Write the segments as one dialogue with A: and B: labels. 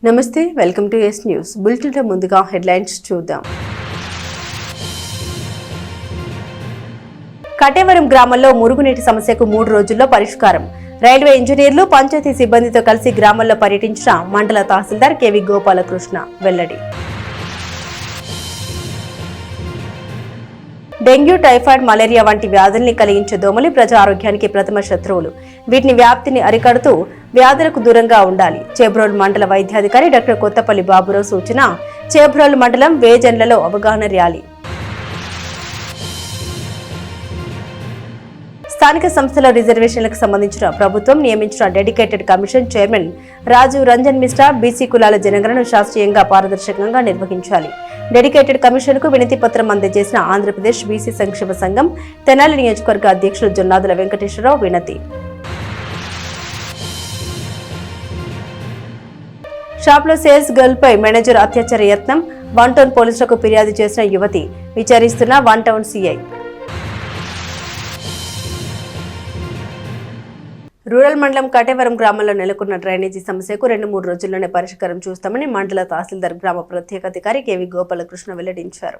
A: నమస్తే, welcome to yes news bulletin. ముందుగా headlines చూద్దాం. కటేవరం గ్రామంలో మురుగునీటి సమస్యకు 3 రోజుల్లో పరిష్కారం. రైల్వే ఇంజనీర్లు పంచాయతీ సిబ్బందితో కలిసి గ్రామంలో పర్యటించిన మండల తహసీల్దార్ కెవి గోపాలకృష్ణ వెల్లడి. డెంగ్యూ, టైఫాయిడ్, మలేరియా వంటి వ్యాధుల్ని కలిగించే దోమలు ప్రజా ఆరోగ్యానికి ప్రథమ శత్రువులు. వీటిని వ్యాప్తిని అరికడుతూ వ్యాధులకు దూరంగా ఉండాలి. చేబ్రోలు మండల వైద్యాధికారి డాక్టర్ కొత్తపల్లి బాబురావు సూచన. చేబ్రోలు మండలం వేజన్లలో అవగాహన ర్యాలీ. స్థానిక సంస్థల రిజర్వేషన్లకు సంబంధించిన ప్రభుత్వం నియమించిన dedicated commission chairman Rajiv Ranjan Mishra BC కులాల జనగణను శాస్త్రీయంగా పారదర్శకంగా నిర్వహించాలి. డెడికేటెడ్ కమిషన్ కు వినతి పత్రం అందజేసిన ఆంధ్రప్రదేశ్ బీసీ సంక్షేమ సంఘం తెనాలి నియోజకవర్గ అధ్యక్షులు జొన్నాదుల వెంకటేశ్వరరావు వినతి. షాప్లో సేల్స్ గర్ల్ పై మేనేజర్ అత్యాచార యత్నం. 1 టౌన్ పోలీసులకు ఫిర్యాదు చేసిన యువతి విచారిస్తున్న 1 టౌన్ సీఐ. రూరల్ మండలం కటేవరం గ్రామంలో నెలకొన్న డ్రైనేజీ సమస్యకు 2-3 రోజుల్లోనే పరిష్కారం చూస్తామని మండల తహసీల్దార్ గ్రామ ప్రత్యేకాధికారి కెవి గోపాలకృష్ణ వెల్లడించారు.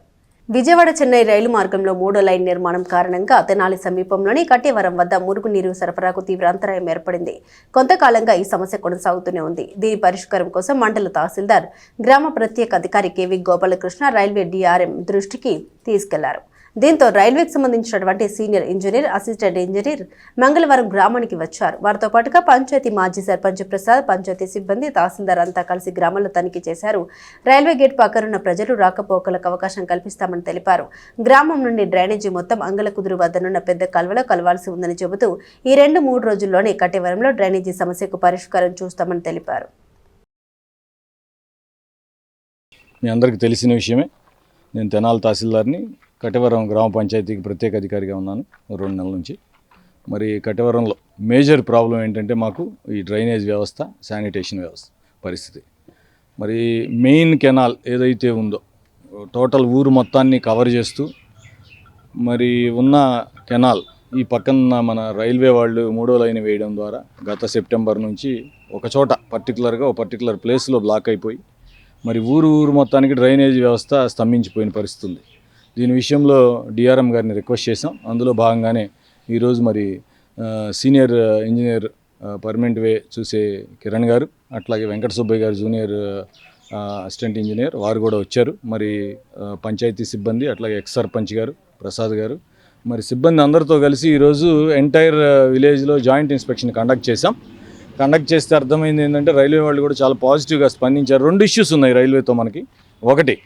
A: విజయవాడ చెన్నై రైలు మార్గంలో 3వ లైన్ నిర్మాణం కారణంగా తెనాలి సమీపంలోని కటేవరం వద్ద మురుగునీరు సరఫరాకు తీవ్ర అంతరాయం ఏర్పడింది. కొంతకాలంగా ఈ సమస్య కొనసాగుతూనే ఉంది. దీని పరిష్కారం కోసం మండల తహసీల్దార్ గ్రామ ప్రత్యేక అధికారి కెవి గోపాలకృష్ణ రైల్వే డిఆర్ఎం దృష్టికి తీసుకెళ్లారు. దీంతో రైల్వేకి సంబంధించినటువంటి సీనియర్ ఇంజనీర్, అసిస్టెంట్ ఇంజనీర్ మంగళవారం గ్రామానికి వచ్చారు. వారితో పాటుగా పంచాయతీ మాజీ సర్పంచ్ ప్రసాద్, పంచాయతీ సిబ్బంది, తహసీల్దార్ అంతా కలిసి గ్రామంలో తనిఖీ చేశారు. రైల్వే గేట్ పక్కనున్న ప్రజలు రాకపోకలకు అవకాశం కల్పిస్తామని తెలిపారు. గ్రామం నుండి డ్రైనేజీ మొత్తం అంగలకుదురు వద్దనున్న పెద్ద కాల్వలో కలవాల్సి ఉందని చెబుతూ ఈ 2-3 రోజుల్లోనే కటేవరంలో డ్రైనేజీ సమస్యకు పరిష్కారం చూస్తామని తెలిపారు.
B: మీ అందరికీ తెలిసిన విషయమే, నేను తెనాలి తహసీల్దార్ని. కటేవరం గ్రామ పంచాయతీకి ప్రత్యేక అధికారిగా ఉన్నాను 2 నెలల నుంచి. మరి కటేవరంలో మేజర్ ప్రాబ్లం ఏంటంటే మాకు ఈ డ్రైనేజ్ వ్యవస్థ, శానిటేషన్ వ్యవస్థ పరిస్థితి. మరి మెయిన్ కెనాల్ ఏదైతే ఉందో టోటల్ ఊరు మొత్తాన్ని కవర్ చేస్తూ మరి ఉన్న కెనాల్ ఈ పక్కన మన రైల్వే వాళ్ళు 3వ లైన్ వేయడం ద్వారా గత సెప్టెంబర్ నుంచి ఒక చోట పర్టికులర్ ప్లేస్లో బ్లాక్ అయిపోయి మరి ఊరు మొత్తానికి డ్రైనేజ్ వ్యవస్థ స్తంభించిపోయిన పరిస్థితి ఉంది. దీని విషయంలో డిఆర్ఎం గారిని రిక్వెస్ట్ చేసాం. అందులో భాగంగానే ఈరోజు మరి సీనియర్ ఇంజనీర్ పర్మనెంట్ వే చూసే కిరణ్ గారు, అట్లాగే వెంకట సుబ్బయ్య గారు జూనియర్ అసిస్టెంట్ ఇంజనీర్, వారు కూడా వచ్చారు. మరి పంచాయతీ సిబ్బంది, అట్లాగే ఎక్స్ సర్పంచ్ గారు ప్రసాద్ గారు, మరి సిబ్బంది అందరితో కలిసి ఈరోజు ఎంటైర్ విలేజ్లో జాయింట్ ఇన్స్పెక్షన్ కండక్ట్ చేసాం. కండక్ట్ చేస్తే అర్థమైంది ఏంటంటే రైల్వే వాళ్ళు కూడా చాలా పాజిటివ్గా స్పందించారు. 2 ఇష్యూస్ ఉన్నాయి రైల్వేతో మనకి. ఒకటి,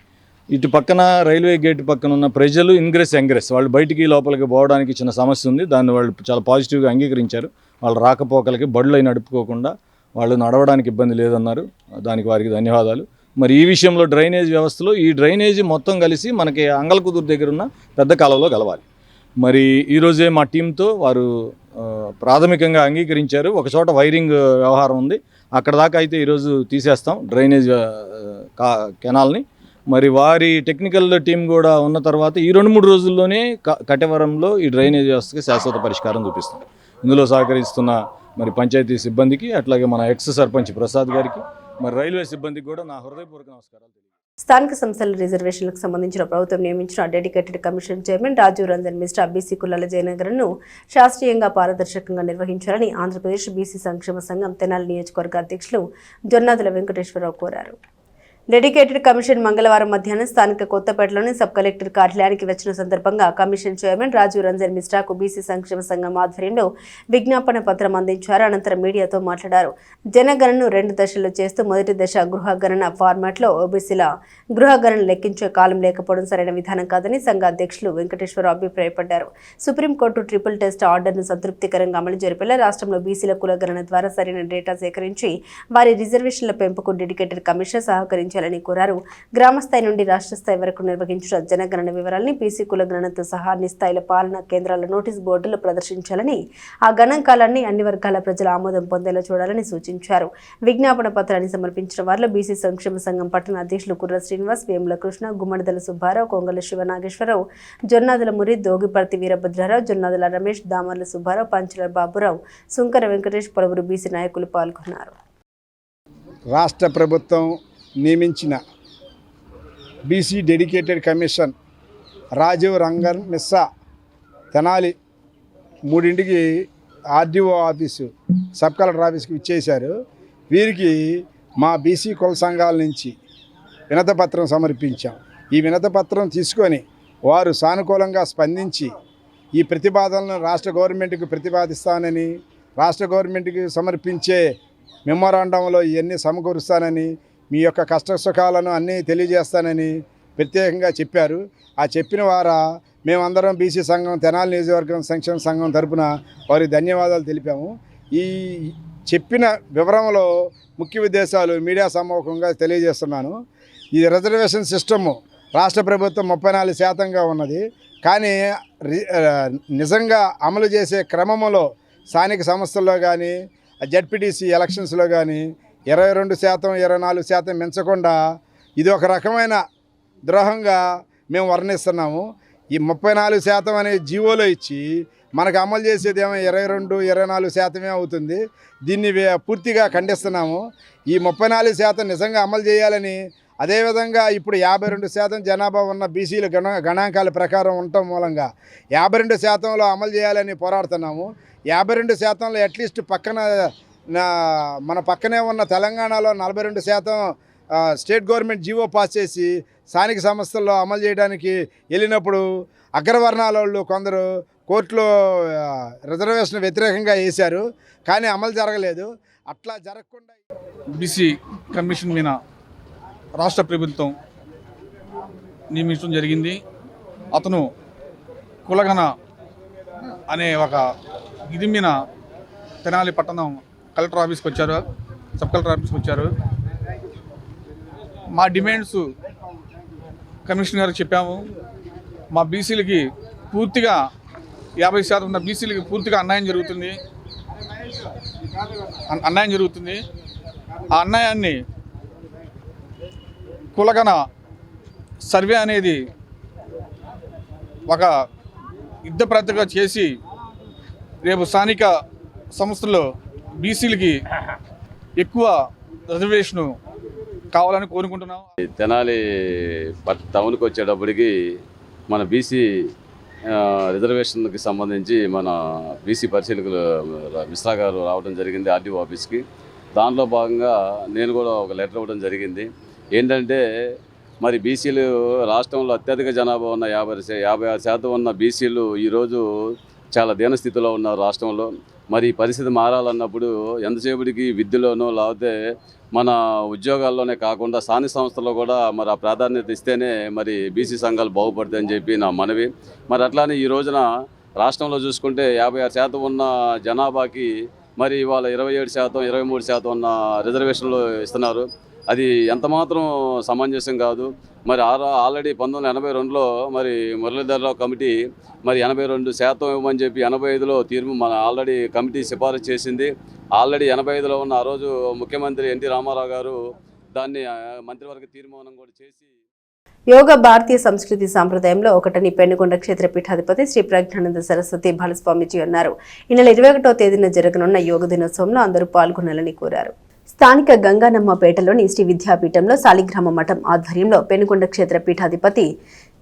B: ఇటు పక్కన రైల్వే గేట్ పక్కన ఉన్న ప్రజలు ఎంగ్రెస్ వాళ్ళు బయటికి లోపలికి పోవడానికి చిన్న సమస్య ఉంది. దాన్ని వాళ్ళు చాలా పాజిటివ్గా అంగీకరించారు. వాళ్ళు రాకపోకలకి బడులు నడుపుకోకుండా వాళ్ళు నడవడానికి ఇబ్బంది లేదన్నారు. దానికి వారికి ధన్యవాదాలు. మరి ఈ విషయంలో డ్రైనేజ్ వ్యవస్థలో ఈ డ్రైనేజీ మొత్తం కలిసి మనకి అంగలకుదురు దగ్గర ఉన్న పెద్ద కాలంలో కలవాలి. మరి ఈరోజే మా టీంతో వారు ప్రాథమికంగా అంగీకరించారు. ఒక చోట వైరింగ్ వ్యవహారం ఉంది, అక్కడ దాకా అయితే ఈరోజు తీసేస్తాం డ్రైనేజ్ కెనాల్ని. మరి వారి టెక్నికల్ టీం కూడా ఉన్న తర్వాత ఈ 2-3 రోజుల్లోనే కటేవరంలో ఈ డ్రైనేజ్ వ్యవస్థకి శాశ్వత పరిష్కారం చూపిస్తాం. ఇందులో సహకరిస్తున్న మరి పంచాయతీ సిబ్బందికి, అట్లాగే మన ఎక్స్ సర్పంచ్ ప్రసాద్ గారికి, మరి రైల్వే సిబ్బందికి కూడా నా హృదయపూర్వక నమస్కారాలు.
A: స్థానిక సంస్థల రిజర్వేషన్లకు సంబంధించిన ప్రభుత్వం నియమించిన dedicated commission chairman Rajiv Ranjan Mishra BC కులాల జయనగర్ను శాస్త్రీయంగా పారదర్శకంగా నిర్వహించాలని ఆంధ్రప్రదేశ్ బీసీ సంక్షేమ సంఘం తెనాలి నియోజకవర్గ అధ్యక్షులు జొన్నాదుల వెంకటేశ్వరరావు కోరారు. డెడికేటెడ్ కమిషన్ మంగళవారం మధ్యాహ్నం స్థానిక కొత్తపేటలోని సబ్ కలెక్టర్ కార్యాలయానికి వచ్చిన సందర్భంగా కమిషన్ చైర్మన్ రాజీవ్ రంజన్ మిశ్రాకు బీసీ సంక్షేమ సంఘం ఆధ్వర్యంలో విజ్ఞాపన పత్రం అందించారు. అనంతరం మీడియాతో మాట్లాడారు. జనగణను 2 దశల్లో చేస్తూ మొదటి దశ గృహగణన ఫార్మాట్లో ఓబీసీల గృహగణన లెక్కించే కాలం లేకపోవడం సరైన విధానం కాదని సంఘ అధ్యక్షులు వెంకటేశ్వరరావు అభిప్రాయపడ్డారు. సుప్రీంకోర్టు ట్రిపుల్ టెస్ట్ ఆర్డర్ను సంతృప్తికరంగా అమలు జరిపేలా రాష్ట్రంలో బీసీల కులగణన ద్వారా సరైన డేటా సేకరించి వారి రిజర్వేషన్ల పెంపుకు డెడికేటెడ్ కమిషన్ సహకరించారు కోరారు. గ్రామ స్థాయి నుండి రాష్ట్ర స్థాయి వరకు నిర్వహించిన జనగణన వివరాలని బీసీ కుల గణనతో సహా అన్ని స్థాయిల పాలనా కేంద్రాల నోటీస్ బోర్డులు ప్రదర్శించాలని, ఆ గణాంకాలన్నీ అన్ని వర్గాల ప్రజల ఆమోదం పొందేలా చూడాలని సూచించారు. విజ్ఞాపన పత్రాన్ని సమర్పించిన వారిలో బీసీ సంక్షేమ సంఘం పట్టణ అధ్యక్షులు కుర్ర శ్రీనివాస్, వేముల కృష్ణ, గుమ్మడిదల సుబ్బారావు, కొంగల శివనాగేశ్వరరావు, జొన్నాదుల మురి, దోగిపర్తి వీరభద్రరావు, జొన్నాదుల రమేష్, దామర్ల సుబ్బారావు, పంచల బాబురావు, సుంకర వెంకటేష్, పలువురు బీసీ నాయకులు పాల్గొన్నారు.
C: రాష్ట్ర ప్రభుత్వం నియమించిన BC dedicated commission Rajiv Rangan Mishra Tenali 3ంటికి ఆర్డీఓ ఆఫీసు సబ్ కలెక్టర్ ఆఫీస్కి ఇచ్చేశారు. వీరికి మా బీసీ కుల సంఘాల నుంచి వినతిపత్రం సమర్పించాం. ఈ వినతిపత్రం తీసుకొని వారు సానుకూలంగా స్పందించి ఈ ప్రతిపాదనలను రాష్ట్ర గవర్నమెంట్కి ప్రతిపాదిస్తానని, రాష్ట్ర గవర్నమెంట్కి సమర్పించే మెమోరాండంలో ఇవన్నీ సమకూరుస్తానని, మీ యొక్క కష్ట సుఖాలను అన్నీ తెలియజేస్తానని ప్రత్యేకంగా చెప్పారు. ఆ చెప్పిన వారా మేమందరం బీసీ సంఘం తెనాలి నియోజకవర్గం సంక్షేమ సంఘం తరపున వారికి ధన్యవాదాలు తెలిపాము. ఈ చెప్పిన వివరంలో ముఖ్య ఉద్దేశాలు మీడియా సమ్మూఖంగా తెలియజేస్తున్నాను. ఈ రిజర్వేషన్ సిస్టము రాష్ట్ర ప్రభుత్వం 34% ఉన్నది. కానీ నిజంగా అమలు చేసే క్రమంలో స్థానిక సంస్థల్లో కానీ జడ్పీటీసీ ఎలక్షన్స్లో కానీ 22%, 24% మించకుండా ఇది ఒక రకమైన ద్రోహంగా మేము వర్ణిస్తున్నాము. ఈ 34% అనే జీవోలో ఇచ్చి మనకు అమలు చేసేది ఏమో 22, 24% అవుతుంది. దీన్ని పూర్తిగా ఖండిస్తున్నాము. ఈ 34% నిజంగా అమలు చేయాలని, అదేవిధంగా ఇప్పుడు 52% జనాభా ఉన్న బీసీల గణాంకాల ప్రకారం ఉండటం మూలంగా 52%లో అమలు చేయాలని పోరాడుతున్నాము. 52%లో అట్లీస్ట్ మన పక్కనే ఉన్న తెలంగాణలో 42% స్టేట్ గవర్నమెంట్ జీవో పాస్ చేసి స్థానిక సంస్థల్లో అమలు చేయడానికి వెళ్ళినప్పుడు అగ్రవర్ణాల వాళ్ళు కొందరు కోర్టులో రిజర్వేషన్ వ్యతిరేకంగా వేశారు. కానీ అమలు జరగలేదు. అట్లా జరగకుండా
D: బీసీ కమిషన్ మీద రాష్ట్ర ప్రభుత్వం నియమించడం జరిగింది. అతను కులగణ అనే ఒక ఇది మీద తెనాలి పట్టణం కలెక్టర్ ఆఫీస్కి వచ్చారు, సబ్ కలెక్టర్ ఆఫీస్కి వచ్చారు. మా డిమాండ్స్ కమిషనర్ గారికి చెప్పాము. మా బీసీలకి పూర్తిగా 50% ఉన్న బీసీలకి పూర్తిగా అన్యాయం జరుగుతుంది. ఆ అన్యాయాన్ని కులగణ సర్వే అనేది ఒక యుద్ధ ప్రాతిగా చేసి రేపు స్థానిక సంస్థల్లో బీసీలకి ఎక్కువ రిజర్వేషను కావాలని కోరుకుంటున్నాం.
E: తెనాలి టౌన్కి వచ్చేటప్పటికి మన బీసీ రిజర్వేషన్కి సంబంధించి మన బీసీ పరిశీలకులు మిశ్రా గారు రావడం జరిగింది ఆర్డీఓ ఆఫీస్కి. దాంట్లో భాగంగా నేను కూడా ఒక లెటర్ ఇవ్వడం జరిగింది. ఏంటంటే మరి బీసీలు రాష్ట్రంలో అత్యధిక జనాభా ఉన్న 56% ఉన్న బీసీలు ఈరోజు చాలా దీనస్థితిలో ఉన్నారు రాష్ట్రంలో. మరి ఈ పరిస్థితి మారాలన్నప్పుడు ఎంతసేపటికి విద్యలోనో లేకపోతే మన ఉద్యోగాల్లోనే కాకుండా స్థానిక సంస్థల్లో కూడా మరి ఆ ప్రాధాన్యత ఇస్తేనే మరి బీసీ సంఘాలు బాగుపడతాయని చెప్పి నా మనవి. మరి అట్లానే ఈ రోజున రాష్ట్రంలో చూసుకుంటే 56% ఉన్న జనాభాకి మరి ఇవాళ 27%, 23% ఉన్న రిజర్వేషన్లు ఇస్తున్నారు. అది ఎంతమాత్రం సమంజసం కాదు. మరి ఆల్రెడీ 1982లో మరి మురళీధరరావు కమిటీ మరి 82% ఇవ్వమని చెప్పి 85లో మన ఆల్రెడీ కమిటీ సిఫారసు చేసింది. ఆల్రెడీ 85లో ఉన్న ఆ రోజు ముఖ్యమంత్రి ఎన్టీ రామారావు గారు దాన్ని మంత్రివర్గ తీర్మానం కూడా చేసి
A: యోగ భారతీయ సంస్కృతి సాంప్రదాయంలో ఒకటని పెనుగొండ క్షేత్ర పీఠాధిపతి శ్రీ ప్రజ్ఞానంద సరస్వతి బాలస్వామిజీ అన్నారు. ఈ నెల 21వ తేదీన జరగనున్న యోగ దినోత్సవంలో అందరూ పాల్గొనాలని కోరారు. స్థానిక గంగానమ్మపేటలోని శ్రీ విద్యాపీఠంలో సాలిగ్రామ మఠం ఆధ్వర్యంలో పెనుగొండ క్షేత్ర పీఠాధిపతి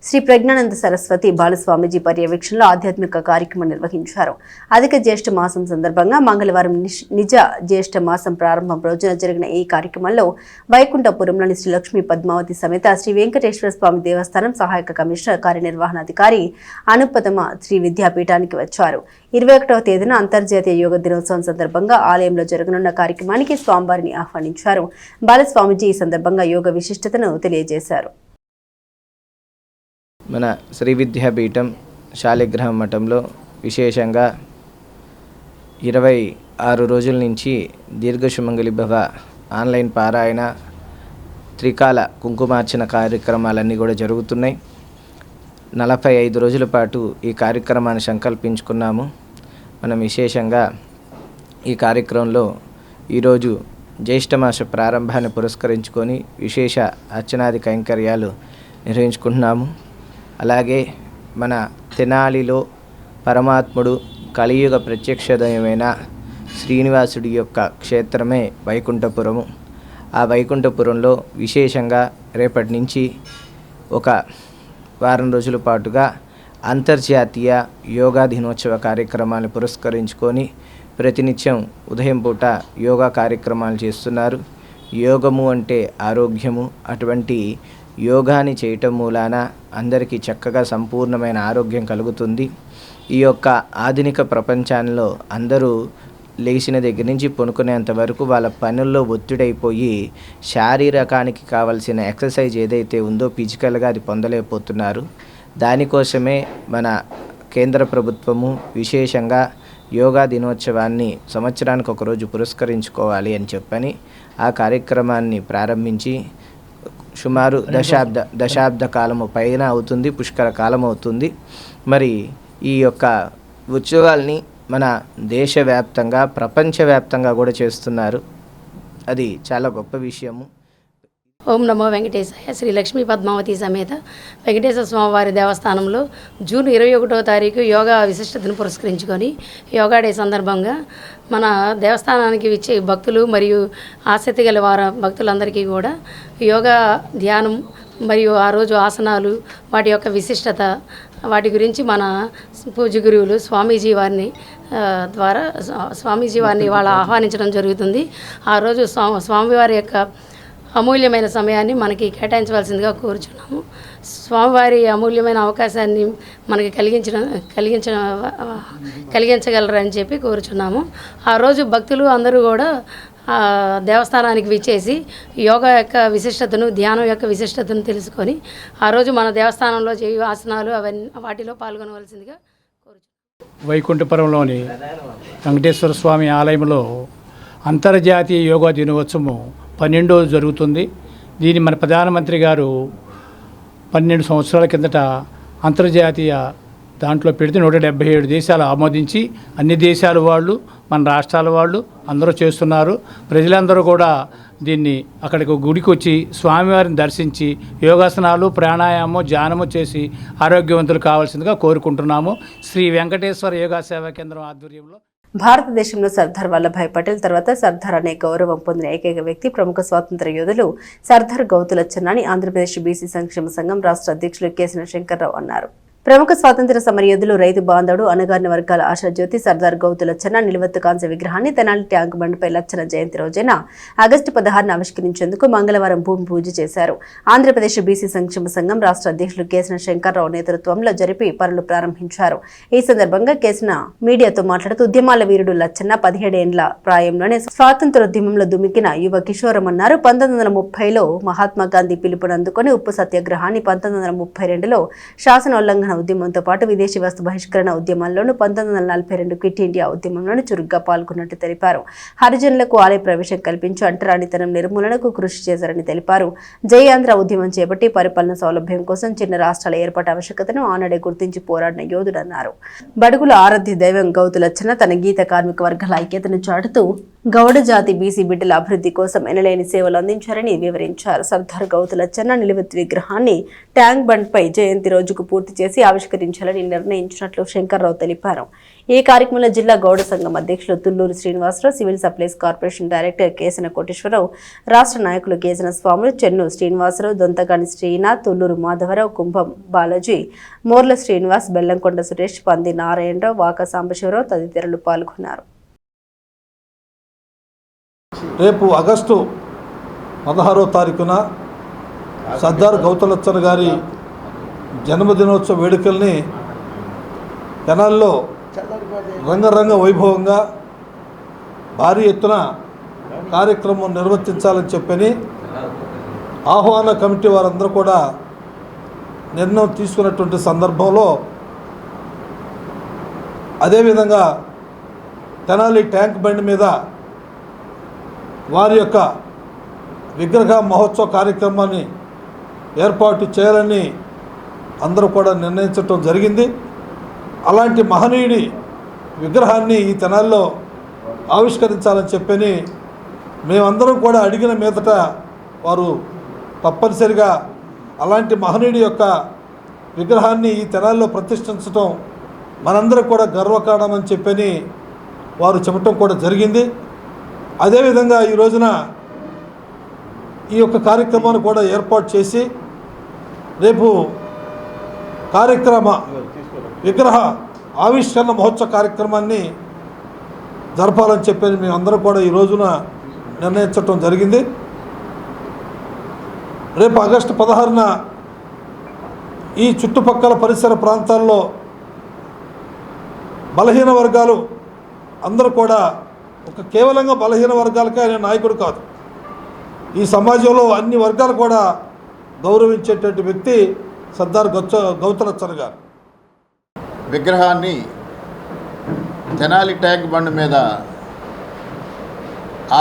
A: శ్రీ ప్రజ్ఞానంద సరస్వతి బాలస్వామిజీ పర్యవేక్షణలో ఆధ్యాత్మిక కార్యక్రమం నిర్వహించారు. అధిక జ్యేష్ఠ మాసం సందర్భంగా మంగళవారం నిజ జ్యేష్ఠ మాసం ప్రారంభం రోజున జరిగిన ఈ కార్యక్రమంలో వైకుంఠపురంలోని శ్రీ లక్ష్మీ పద్మావతి సమేత శ్రీ వెంకటేశ్వర స్వామి దేవస్థానం సహాయక కమిషనర్ కార్యనిర్వహణాధికారి అనుపతమ శ్రీ విద్యాపీఠానికి వచ్చారు. 21వ తేదీన అంతర్జాతీయ యోగ దినోత్సవం సందర్భంగా ఆలయంలో జరగనున్న కార్యక్రమానికి స్వామివారిని ఆహ్వానించారు. బాలస్వామిజీ ఈ సందర్భంగా యోగ విశిష్టతను తెలియజేశారు.
F: మన శ్రీ విద్యాపీఠం శాలిగ్రామ మఠంలో విశేషంగా 26 రోజుల నుంచి దీర్ఘసుమంగళి భవ ఆన్లైన్ పారాయణ, త్రికాల కుంకుమార్చన కార్యక్రమాలన్నీ కూడా జరుగుతున్నాయి. 45 రోజుల పాటు ఈ కార్యక్రమాన్ని సంకల్పించుకున్నాము. మనం విశేషంగా ఈ కార్యక్రమంలో ఈరోజు జ్యేష్ఠమాస ప్రారంభాన్ని పురస్కరించుకొని విశేష అర్చనాది కైంకర్యాలు నిర్వహించుకుంటున్నాము. అలాగే మన తెనాలిలో పరమాత్ముడు కలియుగ ప్రత్యక్ష దైవమైన శ్రీనివాసుడి యొక్క క్షేత్రమే వైకుంఠపురము. ఆ వైకుంఠపురంలో విశేషంగా రేపటి నుంచి ఒక వారం రోజుల పాటుగా అంతర్జాతీయ యోగా దినోత్సవ కార్యక్రమాన్ని పురస్కరించుకొని ప్రతినిత్యం ఉదయం పూట యోగా కార్యక్రమాలు చేస్తున్నారు. యోగము అంటే ఆరోగ్యము. అటువంటి యోగాని చేయటం మూలాన అందరికీ చక్కగా సంపూర్ణమైన ఆరోగ్యం కలుగుతుంది. ఈ యొక్క ఆధునిక ప్రపంచంలో అందరూ లేచిన దగ్గర నుంచి పనుకునేంత వరకు వాళ్ళ పనుల్లో ఒత్తిడైపోయి శారీరకానికి కావాల్సిన ఎక్సర్సైజ్ ఏదైతే ఉందో ఫిజికల్గా అది పొందలేకపోతున్నారు. దానికోసమే మన కేంద్ర ప్రభుత్వము విశేషంగా యోగా దినోత్సవాన్ని సంవత్సరానికి ఒకరోజు పురస్కరించుకోవాలి అని చెప్పని ఆ కార్యక్రమాన్ని ప్రారంభించి సుమారు దశాబ్ద కాలము పైన అవుతుంది, పుష్కర కాలం అవుతుంది. మరి ఈ యొక్క ఉత్సవాల్ని మన దేశవ్యాప్తంగా ప్రపంచవ్యాప్తంగా కూడా చేస్తున్నారు. అది చాలా గొప్ప విషయము.
G: ఓం నమో వెంకటేశాయ. శ్రీ లక్ష్మీ పద్మావతి సమేత వెంకటేశ్వర స్వామివారి దేవస్థానంలో జూన్ 21వ తారీఖు యోగా విశిష్టతను పురస్కరించుకొని యోగా డే సందర్భంగా మన దేవస్థానానికి వచ్చే భక్తులు మరియు ఆసక్తి గల వారు భక్తులందరికీ కూడా యోగా ధ్యానం మరియు ఆ రోజు ఆసనాలు వాటి యొక్క విశిష్టత వాటి గురించి మన పూజ్య గురువులు స్వామీజీ వారిని వాళ్ళ ఆహ్వానించడం జరుగుతుంది. ఆ రోజు స్వామివారి యొక్క అమూల్యమైన సమయాన్ని మనకి కేటాయించవలసిందిగా కోరుచున్నాము. స్వామివారి అమూల్యమైన అవకాశాన్ని మనకి కలిగించగలరని చెప్పి కోరుచున్నాము. ఆ రోజు భక్తులు అందరూ కూడా దేవస్థానానికి విచ్చేసి యోగా యొక్క విశిష్టతను, ధ్యానం యొక్క విశిష్టతను తెలుసుకొని ఆ రోజు మన దేవస్థానంలో చేయు ఆసనాలు అవన్నీ వాటిలో పాల్గొనవలసిందిగా కోరుచున్నాము.
H: వైకుంఠపురంలోని వెంకటేశ్వర స్వామి ఆలయంలో అంతర్జాతీయ యోగా దినోత్సవం 12 జరుగుతుంది. దీన్ని మన ప్రధానమంత్రి గారు 12 సంవత్సరాల కిందట అంతర్జాతీయ దాంట్లో పెడితే 177 దేశాలు ఆమోదించి అన్ని దేశాల వాళ్ళు, మన రాష్ట్రాల వాళ్ళు అందరూ చేస్తున్నారు. ప్రజలందరూ కూడా దీన్ని అక్కడికి గుడికి వచ్చి స్వామివారిని దర్శించి యోగాసనాలు, ప్రాణాయామం, ధ్యానము చేసి ఆరోగ్యవంతులు కావాల్సిందిగా కోరుకుంటున్నాము. శ్రీ వెంకటేశ్వర యోగా సేవా కేంద్రం ఆధ్వర్యంలో.
A: భారతదేశంలో సర్దార్ వల్లభాయ్ పటేల్ తర్వాత సర్దార్ అనే గౌరవం పొందిన ఏకైక వ్యక్తి ప్రముఖ స్వాతంత్ర యోధులు సర్దార్ గౌతులచ్చన్న అని ఆంధ్రప్రదేశ్ బీసీ సంక్షేమ సంఘం రాష్ట్ర అధ్యక్షులు కేసిన శంకర్రావు అన్నారు. ప్రముఖ స్వాతంత్ర సమరయోధులు, రైతు బాంధవుడు, అణగారిన వర్గాల ఆశాజ్యోతి సర్దార్ గౌతులచ్చన్న నిలువెత్తు కాంస్య విగ్రహాన్ని తెనాలి ట్యాంక్ బండ్పై లచ్చన జయంతి రోజైన ఆగస్టు 16న ఆవిష్కరించేందుకు మంగళవారం భూమి పూజ చేశారు. ఆంధ్రప్రదేశ్ బీసీ సంక్షేమ సంఘం రాష్ట్ర అధ్యక్షులు కేసిన శంకర్రావు నేతృత్వంలో జరిపి పనులు ప్రారంభించారు. ఈ సందర్భంగా కేసిన మీడియాతో మాట్లాడుతూ ఉద్యమాల వీరుడు లచ్చన్న 17 ఏండ్ల ప్రాయంలోనే స్వాతంత్రోద్యమంలో దుమికిన యువ కిషోరమన్నారు. 1930లో మహాత్మా గాంధీ పిలుపునందుకొని ఉప్పు సత్యాగ్రహాన్ని, 1932లో శాసనోల్లంఘన ఉద్యమంతో పాటు విదేశీ వస్తు బహిష్కరణ ఉద్యమాల్లోనూ 1942 క్విట్ ఇండియా ఉద్యమంలోనూ చురుగ్గా పాల్గొన్నట్టు తెలిపారు. హరిజనులకు ఆలయ ప్రవేశం కల్పించి అంటరానితనం నిర్మూలనకు కృషి చేశారని తెలిపారు. జై ఆంధ్ర ఉద్యమం చేపట్టి పరిపాలన సౌలభ్యం కోసం చిన్న రాష్ట్రాల ఏర్పాటు ఆవశ్యకతను ఆనాడే గుర్తించి పోరాడిన యోధుడన్నారు. బడుగుల ఆరాధ్య దైవం గౌతులచ్చన్న తన గీత కార్మిక వర్గాల ఐక్యతను చాటుతూ గౌడ జాతి బీసీ బిడ్డల అభివృద్ధి కోసం ఎనలేని సేవలు అందించారని వివరించారు. సర్దార్ గౌతులచ్చన్న నిలువెత్తు విగ్రహాన్ని ట్యాంక్ బండ్ పై జయంతి రోజుకు పూర్తి చేసి ఆవిష్కరించాలని నిర్ణయించినట్లు శంకర్రావు తెలిపారు. ఈ కార్యక్రమంలో జిల్లా గౌడ సంఘం అధ్యక్షులు Tulluru Srinivasa Rao, civil supplies corporation director Kesina Koteswara Rao, రాష్ట్ర నాయకులు కేసిన స్వాములు, చెన్ను శ్రీనివాసరావు, దొంతగాని శ్రీనాథ్, తుల్లూరు మాధవరావు, కుంభం బాలాజీ, మోర్ల శ్రీనివాస్, బెల్లంకొండ సురేష్, పంది నారాయణరావు, వాక సాంబశివరావు తదితరులు పాల్గొన్నారు.
I: రేపు ఆగస్టు 16వ తారీఖున సర్దార్ గౌతులచ్చన్న గారి జన్మదినోత్సవ వేడుకల్ని తెనాలిలో రంగరంగ వైభవంగా భారీ ఎత్తున కార్యక్రమం నిర్వర్తించాలని చెప్పని ఆహ్వాన కమిటీ వారందరూ కూడా నిర్ణయం తీసుకున్నటువంటి సందర్భంలో అదేవిధంగా తెనాలి ట్యాంక్ బండ్ మీద వారి యొక్క విగ్రహ మహోత్సవ కార్యక్రమాన్ని ఏర్పాటు చేయాలని అందరూ కూడా నిర్ణయించడం జరిగింది. అలాంటి మహనీయుడి విగ్రహాన్ని ఈ తెనాల్లో ఆవిష్కరించాలని చెప్పని మేమందరం కూడా అడిగిన మీదట వారు తప్పనిసరిగా అలాంటి మహనీయుడి యొక్క విగ్రహాన్ని ఈ తెనాల్లో ప్రతిష్ఠించడం మనందరం కూడా గర్వకారణమని చెప్పని వారు చెప్పటం కూడా జరిగింది. అదేవిధంగా ఈ రోజున ఈ యొక్క కార్యక్రమాన్ని కూడా ఏర్పాటు చేసి రేపు విగ్రహ ఆవిష్కరణ మహోత్సవ కార్యక్రమాన్ని జరపాలని చెప్పేది మేము అందరం కూడా ఈ రోజున నిర్ణయించడం జరిగింది. రేపు ఆగస్టు 16న ఈ చుట్టుపక్కల పరిసర ప్రాంతాల్లో బలహీన వర్గాలు అందరూ కూడా కేవలంగా బలహీన వర్గాలకే ఆయన నాయకుడు కాదు, ఈ సమాజంలో అన్ని వర్గాలు కూడా గౌరవించేటువంటి వ్యక్తి సర్దార్ గౌతులచ్చన్ గారు.
J: విగ్రహాన్ని తెనాలి ట్యాంక్ బండ్ మీద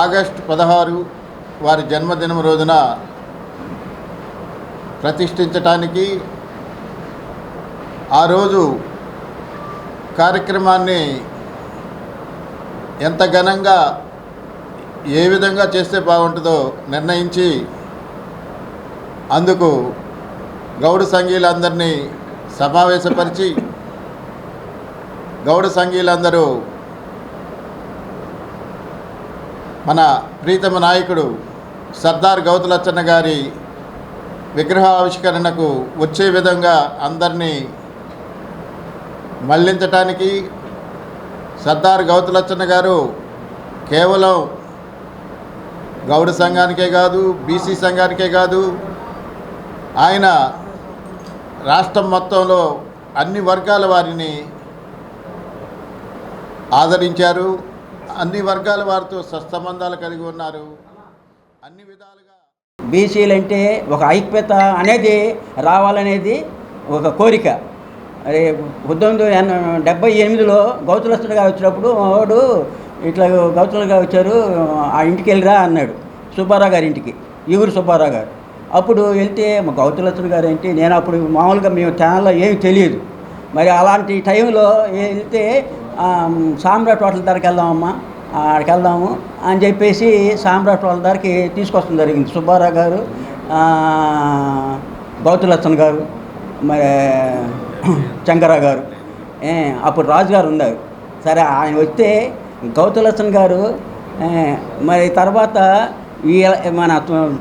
J: ఆగస్టు 16 వారి జన్మదినం రోజున ప్రతిష్ఠించటానికి ఆ రోజు కార్యక్రమాన్ని ఎంత ఘనంగా ఏ విధంగా చేస్తే బాగుంటుందో నిర్ణయించి అందుకు గౌడ సంఘీయులందరినీ సమావేశపరిచి గౌడ సంఘీయులందరూ మన ప్రీతమ నాయకుడు సర్దార్ గౌతులచ్చన్న గారి విగ్రహ ఆవిష్కరణకు వచ్చే విధంగా అందరినీ మళ్లించటానికి సర్దార్ గౌతులచ్చన్న గారు కేవలం గౌడ సంఘానికే కాదు, బీసీ సంఘానికే కాదు, ఆయన రాష్ట్రం మొత్తంలో అన్ని వర్గాల వారిని ఆదరించారు, అన్ని వర్గాల వారితో సత్సంబంధాలు కలిగి ఉన్నారు. అన్ని విధాలుగా
K: బీసీలు అంటే ఒక ఐక్యత అనేది రావాలనేది ఒక కోరిక. అరే 1978లో గౌతులచ్చన్ గారు వచ్చినప్పుడు వాడు ఇట్లా గౌతులచ్చన్ గారు వచ్చారు, ఆ ఇంటికి వెళ్ళిరా అన్నాడు, సుబ్బారావు గారి ఇంటికి, ఈగురు సుబ్బారావు గారు. అప్పుడు వెళ్తే గౌతులచ్చన్ గారు ఏంటి, నేను అప్పుడు మామూలుగా మేము ఛానల్లో ఏమి తెలియదు, మరి అలాంటి టైంలో వెళ్తే సామ్రాట్ హోటల్ దగ్గరికి వెళ్దామమ్మా, అక్కడికి వెళ్దాము అని చెప్పేసి సామ్రాట్ హోటల్ దగ్గరికి తీసుకొస్తాం జరిగింది. సుబ్బారావు గారు, గౌతులచ్చన్ గారు, మరి శంకరరావు గారు, అప్పుడు రాజుగారు ఉన్నారు. సరే ఆయన వస్తే గౌతులచ్చన్ గారు మరి తర్వాత ఈ మన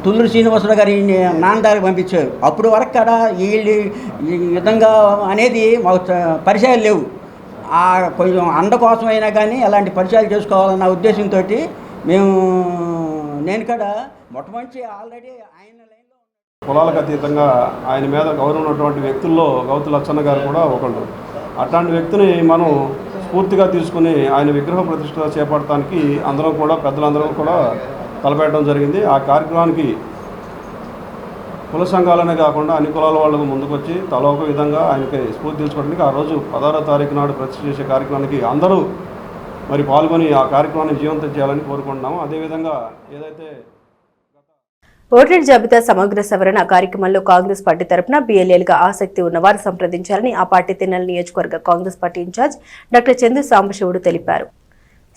K: తుళ్ళూరు శ్రీనివాసరావు గారి నాన్నదారికి పంపించారు. అప్పుడు వరకు కూడా వీళ్ళు ఈ విధంగా అనేది మాకు పరిచయాలు లేవు. కొంచెం అండ కోసమైనా కానీ అలాంటి పరిచయాలు చేసుకోవాలన్న ఉద్దేశంతో నేను కూడా మొట్టమొదటి ఆల్రెడీ ఆయన లైన్లో
L: కులాలకు అతీతంగా ఆయన మీద గౌరవం ఉన్నటువంటి వ్యక్తుల్లో గౌతులచ్చన్న గారు కూడా ఒకళ్ళు. అట్లాంటి వ్యక్తిని మనం స్ఫూర్తిగా తీసుకుని ఆయన విగ్రహ ప్రతిష్ఠ చేపట్టడానికి అందరం కూడా పెద్దలందరం కూడా తలపెట్టడం జరిగింది. ఆ కార్యక్రమానికి కుల సంఘాలనే కాకుండా అన్ని కులాల వాళ్ళకు ముందుకొచ్చి తల ఒక విధంగా ఆయనకి స్ఫూర్తి తీసుకోవడానికి ఆ రోజు 16వ తారీఖు నాడు ప్రతిష్ఠ చేసే కార్యక్రమానికి అందరూ మరి పాల్గొని ఆ కార్యక్రమాన్ని విజయవంతం చేయాలని కోరుకుంటున్నాము. అదేవిధంగా ఏదైతే
A: ఓటర్ జాబితా సమగ్ర సవరణ కార్యక్రమంలో కాంగ్రెస్ పార్టీ తరపున బీఎల్ఏలుగా ఆసక్తి ఉన్నవారు సంప్రదించాలని ఆ పార్టీ తెనాలి నియోజకవర్గ Congress party in charge doctor Chandu Sambasivudu తెలిపారు.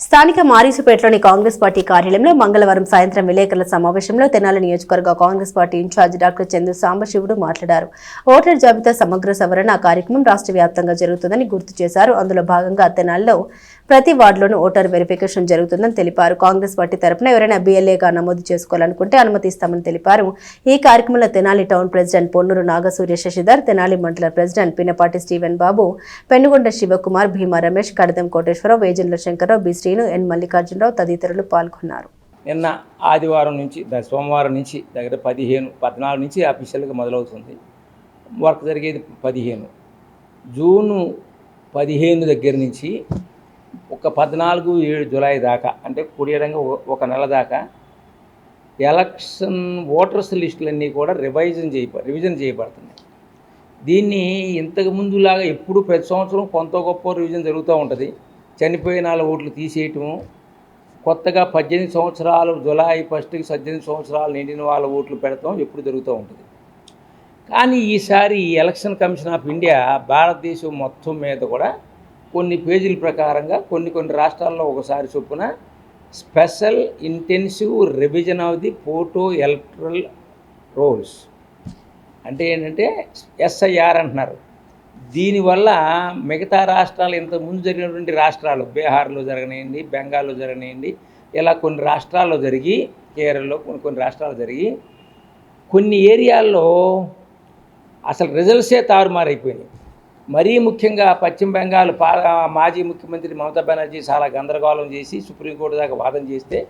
A: స్థానిక మారీసుపేటలోని కాంగ్రెస్ పార్టీ కార్యాలయంలో మంగళవారం సాయంత్రం విలేకరుల సమావేశంలో తెనాలి నియోజకవర్గ Congress party in charge doctor Chandu Sambasivudu మాట్లాడారు. ఓటర్ జాబితా సమగ్ర సవరణ కార్యక్రమం రాష్ట్ర వ్యాప్తంగా జరుగుతుందని గుర్తు చేశారు. అందులో భాగంగా తెనాలిలో ప్రతి వార్డులోనూ ఓటర్ వెరిఫికేషన్ జరుగుతుందని తెలిపారు. కాంగ్రెస్ పార్టీ తరపున ఎవరైనా బీఎల్ఏగా నమోదు చేసుకోవాలనుకుంటే అనుమతిస్తామని తెలిపారు. ఈ కార్యక్రమంలో తెనాలి టౌన్ ప్రెసిడెంట్ పొన్నూరు నాగసూర్య శశిధర్, తెనాలి మండల ప్రెసిడెంట్ పినపాటి స్టీవెన్ బాబు, పెనుగొండ శివకుమార్, భీమా రమేష్, కడదం కోటేశ్వరరావు, వేజండ్ల శంకర్రావు, బి శ్రీను, ఎన్ మల్లికార్జునరావు తదితరులు పాల్గొన్నారు.
M: నిన్న ఆదివారం నుంచి సోమవారం నుంచి దగ్గర 14 నుంచి అఫీషియల్గా మొదలవుతుంది. వర్క్ జరిగేది 15 జూను 15 దగ్గర నుంచి ఒక 14 జూలై దాకా, అంటే కుడియడంగా ఒక నెల దాకా ఎలక్షన్ ఓటర్స్ లిస్టులన్నీ కూడా రివిజన్ చేయబడుతున్నాయి. దీన్ని ఇంతకు ముందులాగా ఎప్పుడు ప్రతి సంవత్సరం కొంత గొప్ప రివిజన్ జరుగుతూ ఉంటుంది. చనిపోయిన వాళ్ళ ఓట్లు తీసేయటము, కొత్తగా 18 సంవత్సరాలు జూలై 1కి 18 సంవత్సరాలు నిండిన వాళ్ళ ఓట్లు పెడతాం ఎప్పుడు జరుగుతూ ఉంటుంది. కానీ ఈసారి ఎలక్షన్ కమిషన్ ఆఫ్ ఇండియా భారతదేశం మొత్తం మీద కూడా కొన్ని పేజీల ప్రకారంగా కొన్ని రాష్ట్రాల్లో ఒకసారి చొప్పున special intensive revision of the photo electoral rolls అంటే ఏంటంటే ఎస్ఐఆర్ అంటున్నారు. దీనివల్ల మిగతా రాష్ట్రాలు ఇంతకుముందు జరిగినటువంటి రాష్ట్రాలు బీహార్లో జరగనివ్వండి, బెంగాల్లో జరగనివ్వండి, ఇలా కొన్ని రాష్ట్రాల్లో జరిగి, కేరళలో కొన్ని రాష్ట్రాలు జరిగి కొన్ని ఏరియాల్లో అసలు రిజల్ట్సే తారుమారైపోయినాయి. మరీ ముఖ్యంగా పశ్చిమ బెంగాల్ మాజీ ముఖ్యమంత్రి మమతా బెనర్జీ చాలా గందరగోళం చేసి సుప్రీంకోర్టు దాకా వాదన చేస్తే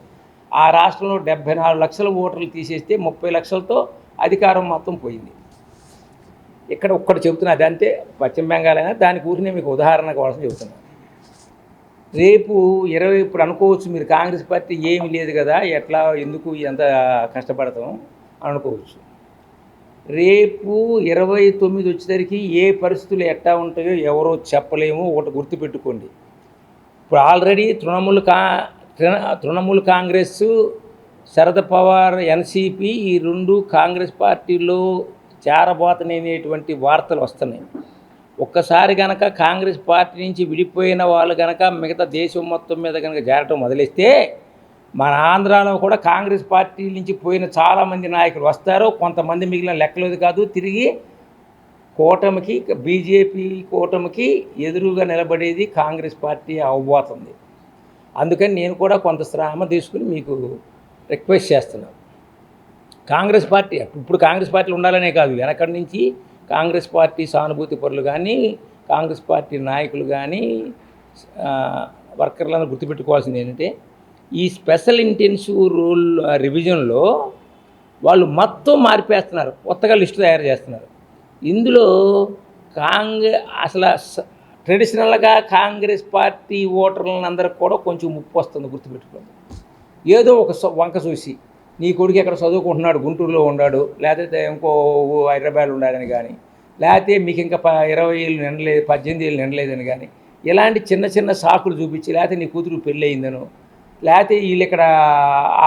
M: ఆ రాష్ట్రంలో 74 లక్షల ఓటర్లు తీసేస్తే 30 లక్షలతో అధికారం మొత్తం పోయింది. ఇక్కడ ఒక్కటి చెబుతున్నా, అదంతే పశ్చిమ బెంగాల్ అయినా దాని ఊరినే మీకు ఉదాహరణ కోసం చెబుతున్నాను. రేపు ఇప్పుడు అనుకోవచ్చు మీరు కాంగ్రెస్ పార్టీ ఏమీ లేదు కదా, ఎట్లా ఎందుకు ఎంత కష్టపడతాం అనుకోవచ్చు. రేపు 29 వచ్చేసరికి ఏ పరిస్థితులు ఎట్టా ఉంటాయో ఎవరో చెప్పలేము. ఒకటి గుర్తుపెట్టుకోండి, ఇప్పుడు ఆల్రెడీ తృణమూల్ కాంగ్రెస్, శరద్ పవార్ ఎన్సీపీ ఈ రెండు కాంగ్రెస్ పార్టీలో చేరబోతనేటువంటి వార్తలు వస్తున్నాయి. ఒక్కసారి కనుక కాంగ్రెస్ పార్టీ నుంచి విడిపోయిన వాళ్ళు కనుక మిగతా దేశం మొత్తం మీద కనుక చేరటం మొదలెస్తే మన ఆంధ్రాలో కూడా కాంగ్రెస్ పార్టీ నుంచి పోయిన చాలామంది నాయకులు వస్తారు. కొంతమంది మిగిలిన లెక్కలేదు కాదు, తిరిగి కూటమికి బీజేపీ కూటమికి ఎదురుగా నిలబడేది కాంగ్రెస్ పార్టీ అవ్వబోతుంది. అందుకని నేను కూడా కొంత శ్రమ తీసుకుని మీకు రిక్వెస్ట్ చేస్తున్నాను. కాంగ్రెస్ పార్టీ ఇప్పుడు కాంగ్రెస్ పార్టీలు ఉండాలనే కాదు, వెనకడి నుంచి కాంగ్రెస్ పార్టీ సానుభూతి పరులు కానీ కాంగ్రెస్ పార్టీ నాయకులు కానీ వర్కర్లను గుర్తుపెట్టుకోవాల్సింది ఏంటంటే, ఈ స్పెషల్ ఇంటెన్సివ్ రూల్ రివిజన్లో వాళ్ళు మొత్తం మార్పేస్తున్నారు, కొత్తగా లిస్టు తయారు చేస్తున్నారు. ఇందులో అసలు ట్రెడిషనల్గా కాంగ్రెస్ పార్టీ ఓటర్లందరికీ కూడా కొంచెం ముప్పు వస్తుంది, గుర్తుపెట్టుకోండి. ఏదో ఒక వంక చూసి నీ కొడుకు ఎక్కడ చదువుకుంటున్నాడు, గుంటూరులో ఉన్నాడు, లేకపోతే ఇంకో హైదరాబాద్ ఉండాలని కానీ, లేకపోతే మీకు ఇంకా 20 ఏళ్ళు నిండలేదు, 18 ఏళ్ళు నిండలేదని కానీ, ఇలాంటి చిన్న చిన్న సాకులు చూపించి, లేకపోతే నీ కూతురు పెళ్ళి అయిందనో, లేకపోతే వీళ్ళు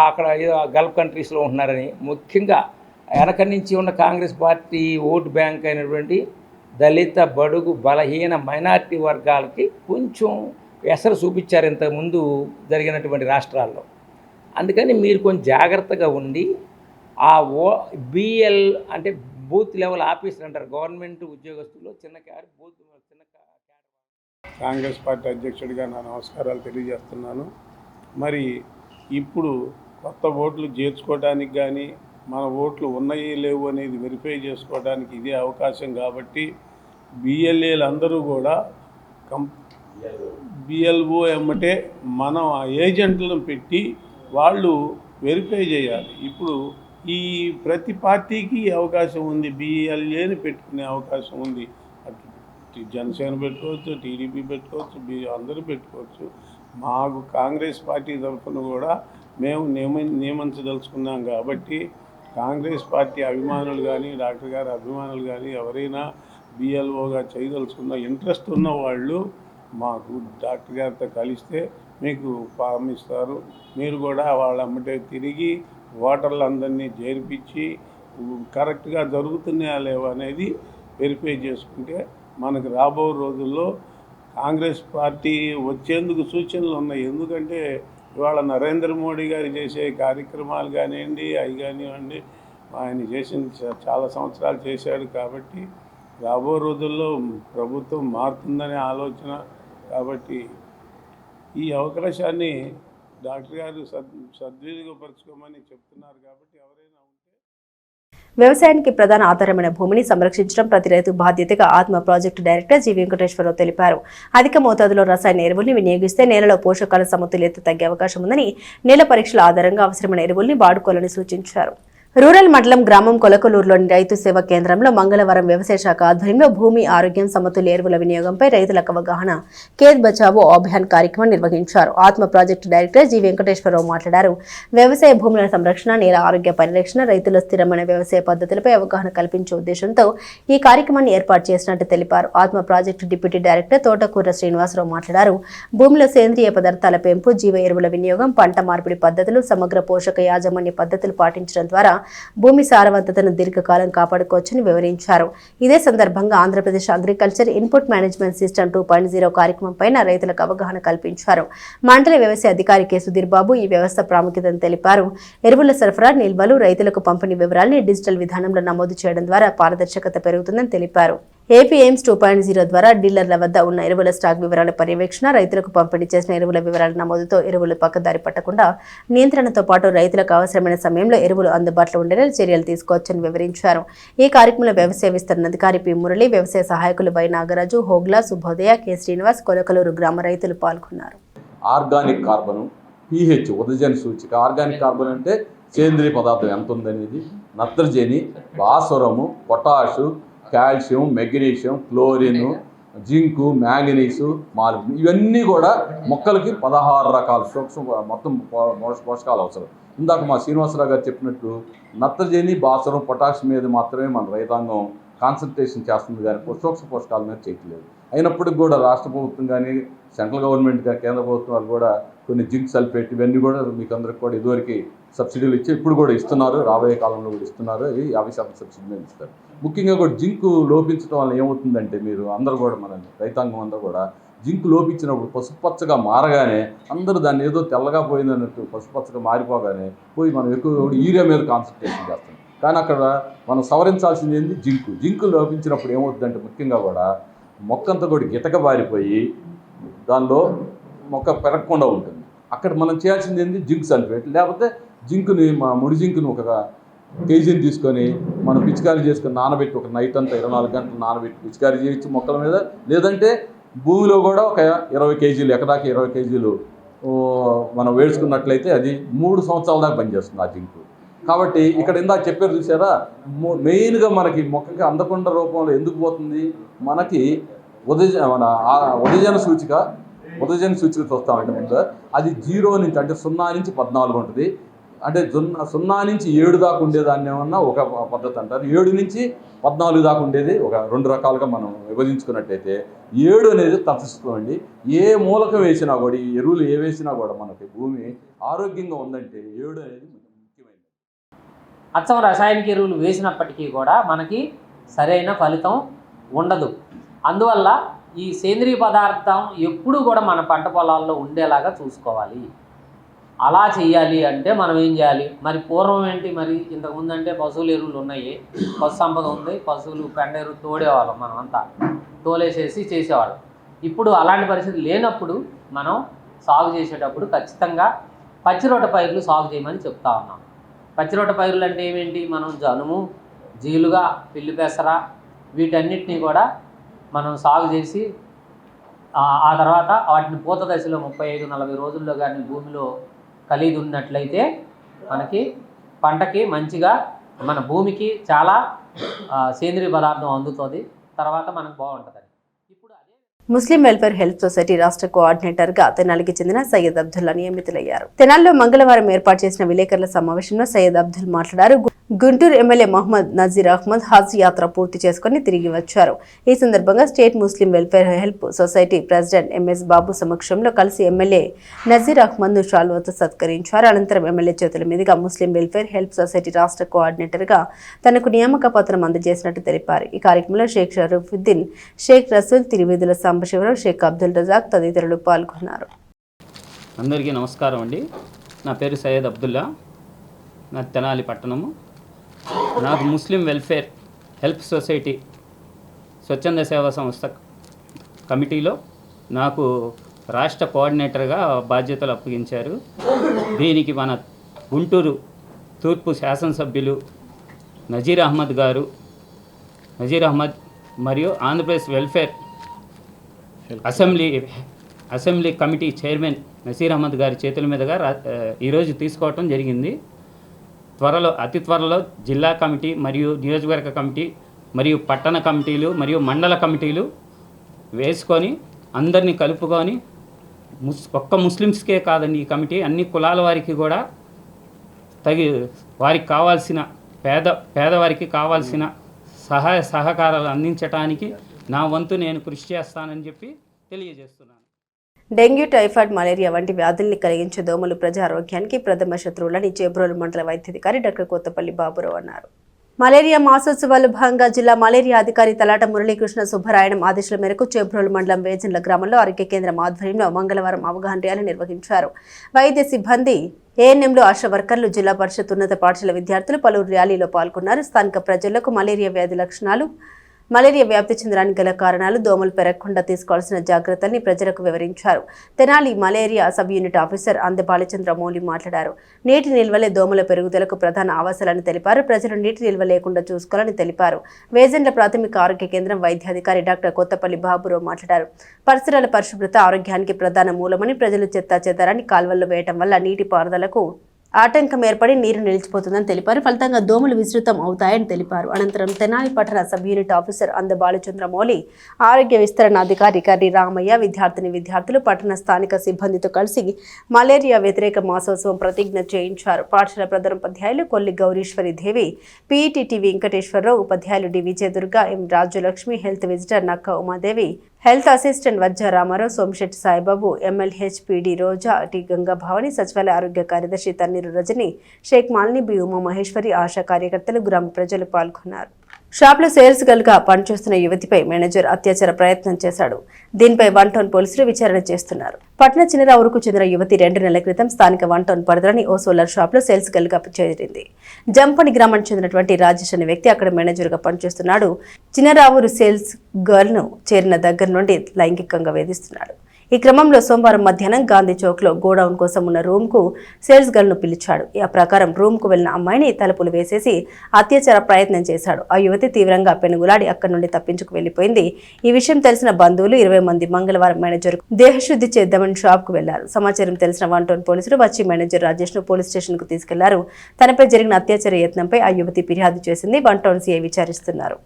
M: అక్కడ ఏదో గల్ఫ్ కంట్రీస్లో ఉంటున్నారని, ముఖ్యంగా వెనక నుంచి ఉన్న కాంగ్రెస్ పార్టీ ఓటు బ్యాంక్ అయినటువంటి దళిత, బడుగు, బలహీన మైనార్టీ వర్గాలకి కొంచెం ఎసరు చూపించారు ఇంతకుముందు జరిగినటువంటి రాష్ట్రాల్లో. అందుకని మీరు కొంచెం జాగ్రత్తగా ఉండి ఆ బిఎల్ అంటే బూత్ లెవెల్ ఆఫీసర్ అంటారు, గవర్నమెంట్ ఉద్యోగస్తులు చిన్న
L: కాంగ్రెస్ పార్టీ అధ్యక్షుడిగా నా నమస్కారాలు తెలియజేస్తున్నాను. మరి ఇప్పుడు కొత్త ఓట్లు చేర్చుకోవడానికి కానీ మన ఓట్లు ఉన్నాయి లేవు అనేది వెరిఫై చేసుకోవడానికి ఇదే అవకాశం. కాబట్టి బిఎల్ఏలు అందరూ కూడా బిఎల్ఓ ఎమ్మటే మనం ఆ ఏజెంట్లను పెట్టి వాళ్ళు వెరిఫై చేయాలి. ఇప్పుడు ఈ ప్రతి పార్టీకి అవకాశం ఉంది, బిఎల్ఏని పెట్టుకునే అవకాశం ఉంది. అటు జనసేన పెట్టుకోవచ్చు, టీడీపీ పెట్టుకోవచ్చు, అందరూ పెట్టుకోవచ్చు. మాకు కాంగ్రెస్ పార్టీ తరఫున కూడా మేము నియమించదలుచుకున్నాం. కాబట్టి కాంగ్రెస్ పార్టీ అభిమానులు కానీ, డాక్టర్ గారి అభిమానులు కానీ ఎవరైనా బిఎల్ఓగా చేయదలుచుకున్న ఇంట్రెస్ట్ ఉన్న వాళ్ళు మాకు డాక్టర్ గారితో కలిస్తే మీకు ఫామ్ ఇస్తారు. మీరు కూడా వాళ్ళ అమ్మటే తిరిగి ఓటర్లందరినీ చేర్పించి కరెక్ట్గా జరుగుతున్నాయా లేవా అనేది వెరిఫై చేసుకుంటే మనకు రాబో రోజుల్లో కాంగ్రెస్ పార్టీ వచ్చేందుకు సూచనలు ఉన్నాయి. ఎందుకంటే ఇవాళ నరేంద్ర మోడీ గారు చేసే కార్యక్రమాలు కానివ్వండి, అవి కానివ్వండి, ఆయన చేసిన చాలా సంవత్సరాలు చేశాడు. కాబట్టి రాబో రోజుల్లో ప్రభుత్వం మారుతుందనే ఆలోచన. కాబట్టి ఈ అవకాశాన్ని డాక్టర్ గారు సద్వినియోగపరచుకోమని చెప్తున్నారు. కాబట్టి ఎవరైనా
A: వ్యవసాయానికి ప్రధాన ఆధారమైన భూమిని సంరక్షించడం ప్రతి రైతు బాధ్యతగా ఆత్మ ప్రాజెక్టు డైరెక్టర్ జి వెంకటేశ్వరరావు తెలిపారు. అధిక మోతాదులో రసాయన ఎరువుల్ని వినియోగిస్తే నేలలో పోషకాల సమతుల్యత తగ్గే అవకాశం ఉందని, నేల పరీక్షల ఆధారంగా అవసరమైన ఎరువుల్ని వాడుకోవాలని సూచించారు. రూరల్ మండలం గ్రామం కొలకలూరులోని రైతు సేవా కేంద్రంలో మంగళవారం వ్యవసాయ శాఖ ఆధ్వర్యంలో భూమి ఆరోగ్యం సమతుల్య ఎరువుల వినియోగంపై రైతులకు అవగాహన ఖేత్ బచావో అభియాన్ కార్యక్రమం నిర్వహించారు. ఆత్మ ప్రాజెక్టు డైరెక్టర్ జి వెంకటేశ్వరరావు మాట్లాడారు. వ్యవసాయ భూముల సంరక్షణ, నేల ఆరోగ్య పరిరక్షణ, రైతుల స్థిరమైన వ్యవసాయ పద్ధతులపై అవగాహన కల్పించే ఉద్దేశంతో ఈ కార్యక్రమాన్ని ఏర్పాటు చేసినట్టు తెలిపారు. ఆత్మ ప్రాజెక్టు డిప్యూటీ డైరెక్టర్ తోటకూర శ్రీనివాసరావు మాట్లాడారు. భూమిలో సేంద్రియ పదార్థాల పెంపు, జీవ ఎరువుల వినియోగం, పంట మార్పిడి పద్ధతులు, సమగ్ర పోషక యాజమాన్య పద్ధతులు పాటించడం ద్వారా భూమి సారవంతతను దీర్ఘకాలం కాపాడుకోవచ్చని వివరించారు. ఇదే సందర్భంగా Andhra Pradesh agriculture input management system 2.0 కార్యక్రమం పైన రైతులకు అవగాహన కల్పించారు. మండల వ్యవసాయ అధికారి కె సుధీర్ బాబు ఈ వ్యవస్థ ప్రాముఖ్యతను తెలిపారు. ఎరువుల సరఫరా, నిల్వలు, రైతులకు పంపిణీ వివరాల్ని డిజిటల్ విధానంలో నమోదు చేయడం ద్వారా పారదర్శకత పెరుగుతుందని తెలిపారు. ఏపీ ఎయిమ్స్ 2.0 ద్వారా డీలర్ల వద్ద ఉన్న ఎరువుల స్టాక్ వివరాల పర్యవేక్షణ, రైతులకు పంపిణీ చేసిన ఎరువుల వివరాల నమోదుతో ఎరువులు పక్కదారి పట్టకుండా నియంత్రణతో పాటు రైతులకు అవసరమైన సమయంలో ఎరువులు అందుబాటులో ఉండేలా చర్యలు తీసుకోవచ్చని వివరించారు. ఈ కార్యక్రమంలో వ్యవసాయ విస్తరణ అధికారి పి మురళి, వ్యవసాయ సహాయకులు వై నాగరాజు, హోగ్లా, శుభోదయ, కె శ్రీనివాస్, కొలకలూరు గ్రామ రైతులు పాల్గొన్నారు.
N: ఆర్గానిక్ కార్బన్, pH ఉదజన సూచిక. ఆర్గానిక్ కార్బన్ అంటే సేంద్రియ పదార్థం ఎంత ఉందనేది, నత్రజని, భాస్వరము, potash, calcium, magnesium, chlorine, zinc, manganese, molybdenum, ఇవన్నీ కూడా మొక్కలకి 16 రకాల మొత్తం పోషకాలు అవసరం. ఇందాక మా శ్రీనివాసరావు గారు చెప్పినట్టు నత్రజని, భాస్వరం, పొటాష్ మీద మాత్రమే మన రైతాంగం కాన్సన్ట్రేషన్ చేస్తుంది, కానీ సూక్ష్మ పోషకాల మీద చేయట్లేదు. అయినప్పటికీ కూడా రాష్ట్ర ప్రభుత్వం కానీ, సెంట్రల్ గవర్నమెంట్ కానీ, కేంద్ర ప్రభుత్వం వాళ్ళు కూడా కొన్ని జింక్ సల్ఫేట్ ఇవన్నీ కూడా మీకు అందరికి కూడా ఇదివరకు సబ్సిడీలు ఇచ్చి ఇప్పుడు కూడా ఇస్తున్నారు, రాబోయే కాలంలో కూడా ఇస్తున్నారు. అవి 50% సబ్సిడీ మీద ఇస్తారు. ముఖ్యంగా కూడా జింకు లోపించడం వల్ల ఏమవుతుందంటే, మీరు అందరూ కూడా మన రైతాంగం అందరూ కూడా జింకు లోపించినప్పుడు పసుపచ్చగా మారగానే అందరూ దాన్ని ఏదో తెల్లగా పోయిందన్నట్టు పసుపచ్చగా మారిపోగానే పోయి మనం ఎక్కువ యూరియా మీద కాన్సన్ట్రేషన్ చేస్తాం. కానీ అక్కడ మనం సవరించాల్సింది ఏంటి, జింకు లోపించినప్పుడు ఏమవుతుందంటే ముఖ్యంగా కూడా మొక్కంతా కూడా గిటక బారిపోయి దానిలో మొక్క పెరగకుండా ఉంటుంది. అక్కడ మనం చేయాల్సింది ఏంటి, జింక్ సల్ఫేట్. లేకపోతే జింకుని ముడి జింకుని ఒక కేజీని తీసుకొని మనం పిచికారీ చేసుకొని నానబెట్టి ఒక నైట్ అంతా 24 గంటలు నానబెట్టి పిచికారీ చేయొచ్చు మొక్కల మీద. లేదంటే భూమిలో కూడా ఒక 20 కేజీలు, ఎకరాకి 20 కేజీలు మనం వేసుకున్నట్లయితే అది 3 సంవత్సరాల దాకా పనిచేస్తుంది ఆ జింకు. కాబట్టి ఇక్కడ ఇందాక చెప్పారు చూసారా, మెయిన్గా మనకి మొక్కకి అందకుండా రూపంలో ఎందుకు పోతుంది, మనకి ఉదజన సూచిక చూస్తామంటే ముందు అది 0 నుంచి అంటే 0 నుంచి 14 ఉంటుంది. అంటే 0 నుంచి 7 దాకా ఉండేదాన్ని ఏమన్నా ఒక పద్ధతి అంటారు, 7 నుంచి 14 దాకా ఉండేది ఒక 2 రకాలుగా మనం విభజించుకున్నట్టయితే 7 అనేది తటస్థించుకోండి. ఏ మూలకం వేసినా కూడా, ఈ ఎరువులు ఏ వేసినా కూడా మనకి భూమి ఆరోగ్యంగా ఉందంటే 7 అనేది ముఖ్యమైనది.
O: అచ్చం రసాయనిక ఎరువులు వేసినప్పటికీ కూడా మనకి సరైన ఫలితం ఉండదు. అందువల్ల ఈ సేంద్రియ పదార్థం ఎప్పుడూ కూడా మన పంట పొలాల్లో ఉండేలాగా చూసుకోవాలి. అలా చేయాలి అంటే మనం ఏం చేయాలి, మరి పూర్వం ఏంటి, మరి ఇంతకుముందు అంటే పశువుల ఎరువులు ఉన్నాయి, పశు సంపద ఉంది, పశువులు పెండ ఎరువు తోడేవాళ్ళం, మనం అంతా తోలేసేసి చేసేవాళ్ళం. ఇప్పుడు అలాంటి పరిస్థితి లేనప్పుడు మనం సాగు చేసేటప్పుడు ఖచ్చితంగా పచ్చిరొట్ట పైర్లు సాగు చేయమని చెప్తా ఉన్నాం. పచ్చిరొట్ట పైర్లు అంటే ఏమేంటి, మనం జనుము, జీలుగా, పిల్లి పెసర వీటన్నిటినీ కూడా మనం సాగు చేసి ఆ తర్వాత వాటిని పూత దశలో 35-40 రోజుల్లో కానీ భూమిలో కలిగి ఉన్నట్లయితే మనకి పంటకి మంచిగా, మన భూమికి చాలా సేంద్రియ పదార్థం అందుతుంది, తర్వాత మనకు బాగుంటుంది.
A: ముస్లిం వెల్ఫేర్ హెల్త్ సొసైటీ రాష్ట్ర కోఆర్డినేటర్ గా తెనాలికి చెందిన సయ్యద్ అబ్దుల్లా నియమితులయ్యారు. తెనాలిలో మంగళవారం ఏర్పాటు చేసిన విలేకరుల సమావేశంలో సయ్యద్ అబ్దుల్ మాట్లాడారు. గుంటూరు ఎమ్మెల్యే మహమ్మద్ నజీర్ అహ్మద్ హజ్ యాత్ర పూర్తి చేసుకుని తిరిగి వచ్చారు. ఈ సందర్భంగా state Muslim welfare help society president MS Babu సమక్షంలో కలిసి ఎమ్మెల్యే నజీర్ అహ్మద్ ను షాల్వాతో సత్కరించారు. అనంతరం ఎమ్మెల్యే చేతుల మీదుగా ముస్లిం వెల్ఫేర్ హెల్ప్ సొసైటీ రాష్ట్ర కోఆర్డినేటర్ గా తనకు నియామక పత్రం అందజేసినట్టు తెలిపారు. ఈ కార్యక్రమంలో షేక్ షరీఫుద్దీన్, షేక్ రసూల్, తిరువేదుల సాంబశివరావు, షేక్ అబ్దుల్ రజాక్ తదితరులు పాల్గొన్నారు.
P: అందరికీ నమస్కారం అండి. నా పేరు సయ్యద్ అబ్దుల్లా, నా తెనాలి పట్టణము. నాకు ముస్లిం వెల్ఫేర్ హెల్ప్ సొసైటీ స్వచ్ఛంద సేవా సంస్థ కమిటీలో నాకు రాష్ట్ర కోఆర్డినేటర్గా బాధ్యతలు అప్పగించారు. దీనికి మన గుంటూరు తూర్పు శాసనసభ్యులు నజీర్ అహ్మద్ మరియు Andhra Pradesh welfare assembly committee chairman Nazeer Ahmed గారి చేతుల మీదుగా ఈరోజు తీసుకోవటం జరిగింది. అతి త్వరలో జిల్లా కమిటీ మరియు నియోజకవర్గ కమిటీ మరియు పట్టణ కమిటీలు మరియు మండల కమిటీలు వేసుకొని అందరినీ కలుపుకొని ఒక్క ముస్లిమ్స్కే కాదండి ఈ కమిటీ, అన్ని కులాల వారికి కూడా వారికి కావాల్సిన పేదవారికి కావాల్సిన సహాయ సహకారాలు అందించడానికి నా వంతు నేను కృషి చేస్తానని చెప్పి తెలియజేస్తున్నాను.
A: డెంగ్యూ, టైఫాయిడ్, మలేరియా వంటి వ్యాధుల్ని కలిగించే దోమలు ప్రజారోగ్యానికి ప్రథమ శత్రువులని చేబ్రోలు మండల వైద్యాధికారి డాక్టర్ కొత్తపల్లి బాబురావు అన్నారు. మలేరియా మాసోత్సవాలు భాగంగా జిల్లా మలేరియా అధికారి తలాట మురళీకృష్ణ సుబ్బరాయణం ఆదేశాల మేరకు చేబ్రోలు మండలం వేజండ్ల గ్రామంలో ఆరోగ్య కేంద్రం ఆధ్వర్యంలో మంగళవారం అవగాహన ర్యాలీ నిర్వహించారు. వైద్య సిబ్బంది, ఏఎన్ఎంలు, ఆశా వర్కర్లు, జిల్లా పరిషత్ ఉన్నత పాఠశాల విద్యార్థులు పలువురు ర్యాలీలో పాల్గొన్నారు. స్థానిక ప్రజలకు మలేరియా వ్యాధి లక్షణాలు, మలేరియా వ్యాప్తి చెందడానికి గల కారణాలు, దోమలు పెరగకుండా తీసుకోవాల్సిన జాగ్రత్తల్ని ప్రజలకు వివరించారు. Tenali malaria sub unit officer Ande Balachandra Mouli మాట్లాడారు. నీటి నిల్వలే దోమల పెరుగుదలకు ప్రధాన ఆవాసాలని తెలిపారు. ప్రజలు నీటి నిల్వ లేకుండా చూసుకోవాలని తెలిపారు. వేజెండ్ల ప్రాథమిక ఆరోగ్య కేంద్రం వైద్యాధికారి డాక్టర్ కొత్తపల్లి బాబురావు మాట్లాడారు. పరిసరాల పరిశుభ్రత ఆరోగ్యానికి ప్రధాన మూలమని, ప్రజలు చెత్తా చెదారాన్ని కాల్వల్లో వేయటం వల్ల నీటి పారుదలకు ఆటంకం ఏర్పడి నీరు నిలిచిపోతుందని తెలిపారు. ఫలితంగా దోమలు విస్తృతం అవుతాయని తెలిపారు. అనంతరం తెనాలి పట్టణ సబ్ యూనిట్ ఆఫీసర్ అంద బాలచంద్ర మౌలి, ఆరోగ్య విస్తరణాధికారి కర్రి రామయ్య, విద్యార్థులు పట్టణ స్థానిక సిబ్బందితో కలిసి మలేరియా వ్యతిరేక మాసోత్సవం ప్రతిజ్ఞ చేయించారు. పాఠశాల ప్రధానోపాధ్యాయులు కొల్లి గౌరీశ్వరి దేవి, పీఈటీ టి వెంకటేశ్వరరావు, ఉపాధ్యాయులు డి విజయదుర్గ, ఎం రాజ్యలక్ష్మి, హెల్త్ విజిటర్ నక్క ఉమాదేవి, హెల్త్ అసిస్టెంట్ వజ్జ రామారావు, సోమశెట్టి సాయిబాబు, ఎంఎల్హెచ్పిడి రోజా, టి గంగా భవాని, సచివాలయ ఆరోగ్య కార్యదర్శి తన్నీరు రజని, షేక్ మాలిని, బి ఉమా మహేశ్వరి, ఆశా కార్యకర్తలు, గ్రామ ప్రజలు పాల్గొన్నారు. షాప్లో సేల్స్ గర్ల్ గా పనిచేస్తున్న యువతిపై మేనేజర్ అత్యాచార ప్రయత్నం చేశాడు. దీనిపై వన్ టౌన్ పోలీసులు విచారణ చేస్తున్నారు. పట్న చిన్నరావురుకు చెందిన యువతి 2 నెలల క్రితం స్థానిక వన్ టౌన్ పరిధిలోని ఓ సోలార్ షాప్ లో సేల్స్ గర్ల్ గా చేరింది. జంపని గ్రామానికి చెందినటువంటి రాజేష్ అనే వ్యక్తి అక్కడ మేనేజర్ గా పనిచేస్తున్నాడు. చిన్నరావురు సేల్స్ గర్ల్ ను చేరిన దగ్గర నుండి లైంగికంగా వేధిస్తున్నాడు. ఈ క్రమంలో సోమవారం మధ్యాహ్నం గాంధీ చౌక్ లో గోడౌన్ కోసం ఉన్న రూమ్ కు సేల్స్ గర్ల్ ను పిలిచాడు. ఆ ప్రకారం రూమ్ కు వెళ్లిన అమ్మాయిని తలుపులు వేసేసి అత్యాచార ప్రయత్నం చేశాడు. ఆ యువతి తీవ్రంగా పెనుగులాడి అక్కడి నుండి తప్పించుకు వెళ్లిపోయింది. ఈ విషయం తెలిసిన బంధువులు 20 మంది మంగళవారం మేనేజర్ దేహశుద్ధి చేద్దామని షాప్ కు వెళ్లారు. సమాచారం తెలిసిన వన్ టౌన్ పోలీసులు వచ్చి మేనేజర్ రాజేష్ ను పోలీస్ స్టేషన్ కు తీసుకెళ్లారు. తనపై జరిగిన అత్యాచార యత్నంపై ఆ యువతి ఫిర్యాదు చేసింది. వన్ టౌన్ సిఐ విచారిస్తున్నారు.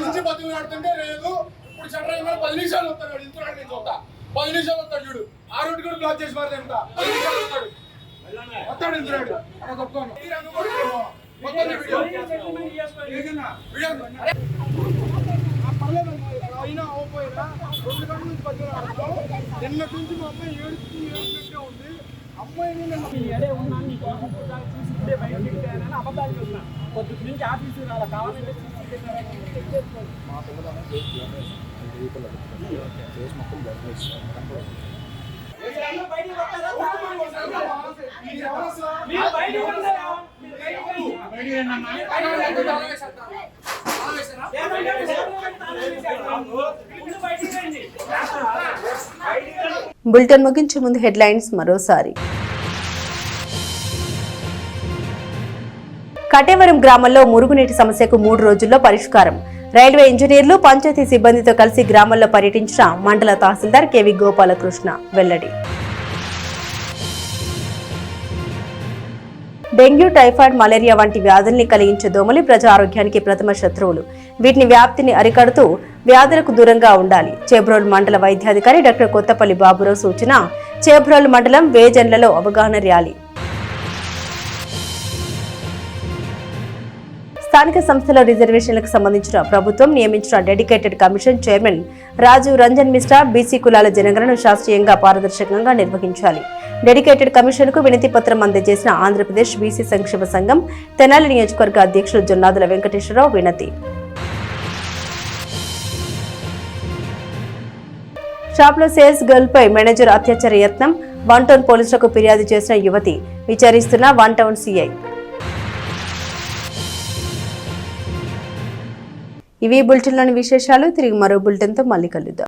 Q: నుంచి బతుకులాడుతుంటే లేదు. ఇప్పుడు చంద్రబాబు 10 నిమిషాలు వస్తాడు, ఇంతరాడు నేను చూస్తా. 10 నిమిషాలు వస్తాడు చూడు. ఆ రోడ్డు కూడా బ్లాక్ చేసి మారితే ఎంత 10 నిమిషాలు వస్తాడు ఇంతరాడు అలా తప్పుకోను. అయినా ఓపోయినా 2 గంటల నుంచి బతుకులాడుతాం. నిన్నటి నుంచి మా అమ్మాయి ఏడుస్తూ ఉంది. అమ్మాయిని అబద్ధాలు చూస్తున్నా. పొద్దుటి నుంచి ఆఫీసు రాలా కావాలంటే
A: బులెటిన్ ముగించే ముందు హెడ్లైన్స్ మరోసారి. కటేవరం గ్రామంలో మురుగునీటి సమస్యకు 3 రోజుల్లో పరిష్కారం. రైల్వే ఇంజనీర్లు, పంచాయతీ సిబ్బందితో కలిసి గ్రామంలో పర్యటించిన మండల తహసీల్దార్ కెవి గోపాలకృష్ణ వెల్లడి. డెంగ్యూ, టైఫాయిడ్, మలేరియా వంటి వ్యాధుల్ని కలిగించే దోమలు ప్రజా ఆరోగ్యానికి ప్రథమ శత్రువులు. వీటిని వ్యాప్తిని అరికడుతూ వ్యాధులకు దూరంగా ఉండాలి. చేబ్రోలు మండల వైద్యాధికారి డాక్టర్ కొత్తపల్లి బాబురావు సూచన. చేబ్రోలు మండలం వేజెండ్లలో అవగాహన ర్యాలీ. స్థానిక సంస్థల రిజర్వేషన్లకు సంబంధించిన ప్రభుత్వం నియమించిన dedicated commission chairman Rajiv Ranjan Mishra BC కులాల జనగణన శాస్త్రీయంగా పారదర్శకంగా నిర్వహించాలి. డెడికేటెడ్ కమిషన్ కు వినతి పత్రం అందజేసిన ఆంధ్రప్రదేశ్ బీసీ సంక్షేమ సంఘం తెనాలి నియోజకవర్గ అధ్యక్షులు జొన్నాదుల వెంకటేశ్వరరావు వినతి. షాప్లో సేల్స్ గర్ల్ పై మేనేజర్ అత్యాచార యత్నం. వన్ టౌన్ పోలీసులకు ఫిర్యాదు చేసిన యువతి విచారిస్తున్న వన్ టౌన్ సిఐ. ఇవి బులెటిన్లోని విశేషాలు. తిరిగి మరో బులెటిన్తో మళ్ళీ కలుద్దాం.